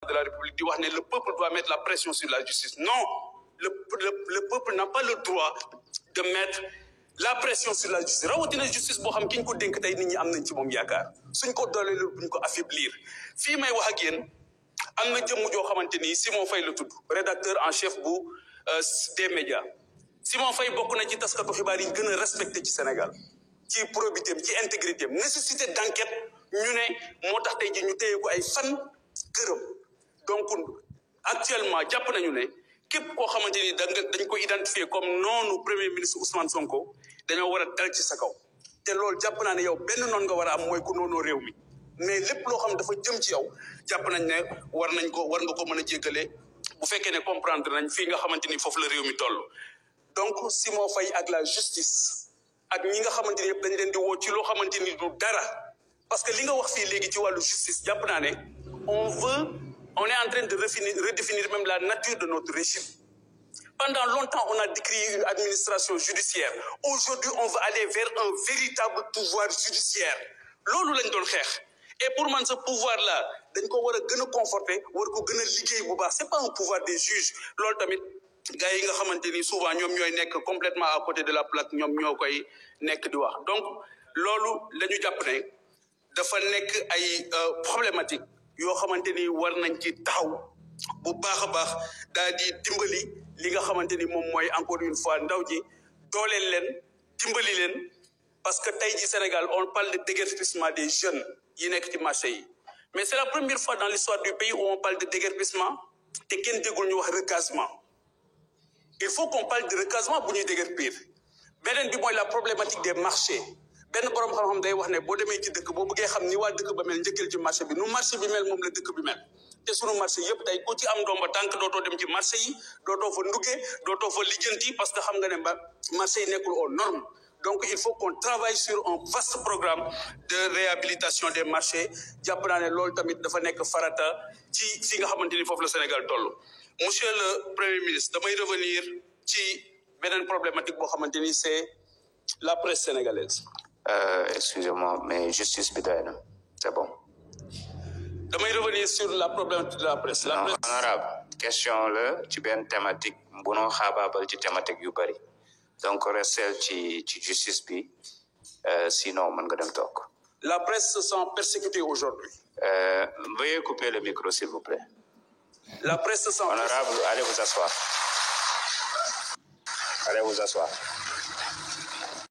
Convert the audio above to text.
de la République di wax ne le peuple doit mettre la pression sur la justice. Non, le peuple n'a pas le droit de mettre la pression sur la justice. Rawatina justice boo xam ki ñu ko dénk tey nit ñi am nañ ci moom yaakaar suñ ko doolee buñ ko affaiblir fii may wax ak yéen am na jëmm joo xamante ni Simon Faye la tudd rédacteur en chef bu des médias. Simon Faye bokk na ci taskatu xibaar yi gën a respecté ci Sénégal ci probité ci intégrité nécessité d'enquête ñu ne moo tax tey ji ñu téye ko ay fan këram. Donc actuellement jàpp nañu ne képp koo xamante ni dañ ko identifier comme noonu premier ministre Ousmane Sonko dañoo war a dal ci sa kaw te loolu jàpp naa ne yow benn noonu nga war a am mooy ku noonoo réew mi mais lépp loo xam dafa jëm ci yow jàpp nañ ne war nga ko mën a jéggale bu fekkee ne comprendre nañ fii nga xamante ni foofu la réew mi toll. Donc Simon Faye ak la justice ak ñi nga xamante ni yëpp dañ leen di woo ci loo xamante ni du dara parce que li nga wax fii léegi ci wàllu justice jàpp naa ne on est en train de redéfinir même la nature de notre régime. Pendant longtemps, on a décrié une administration judiciaire. Aujourd'hui, on va aller vers un véritable pouvoir judiciaire. Loolu lañ doon xeex. Et pour man ce pouvoir-là, dañ ko war a gën a conforter, war ko gën a liggéey bu baax. C'est pas un pouvoir des juges. Loolu tamit gars yi nga xamante ni souvent ñoom ñooy nekk complètement à côté de la plaque ñoom ñoo koy nekk di wax. Donc loolu la ñu jàpp ne dafa nekk ay problématique yoo xamante ni war nañ ci taxaw bu baax a baax daal di dimbali li nga xamante ni moom mooy encore une fois ndaw ji dooleel leen dimbali leen parce que tey ji Sénégal on parle de déguerpissement des jeunes yi nekk ci marché yi mais c'est la première fois dans l'histoire du pays où on parle de déguerpissement te kenn déggul ñu wax recasement. Il faut qu'on parle de recasement bu ñuy déguerpir beneen bi mooy la problématique des marchés. benn borom xam-xam day wax ne boo demee ci dëkk boo bëggee xam ni waa dëkk ba mel njëkkal ci marché bi nu marché bi mel moom la dëkk bi mel te sunu marché yëpp tey ku ci am ndomba tànk dootoo dem ci marché yi dootoo fa nduggee dootoo fa lijjanti parce que xam nga ne marché yi nekkul aux normes. Donc il faut qu'on travaille sur un vaste programme de réhabilitation des marchés jàpp naa ne loolu tamit dafa nekk farata ci fi nga xamante ni foofu la Sénégal toll. Monsieur le Premier ministre damay revenir ci beneen problématique boo xamante ni c'est la presse sénégalaise. Excusez-moi, mais justice bi doy na, c'est bon. Damay revenir sur la problématique de la presse. La presse... honorable question la ci benn thématique bunoo xaabaabal ci thématique yu bari donc restel ci justice bi sinon mën nga dem toog. La presse se sent persécutée aujourd'hui. Veuillez couper le micro s'il vous plaît. La presse se sent honorable, allez vous asseoir. Allez vous asseoir.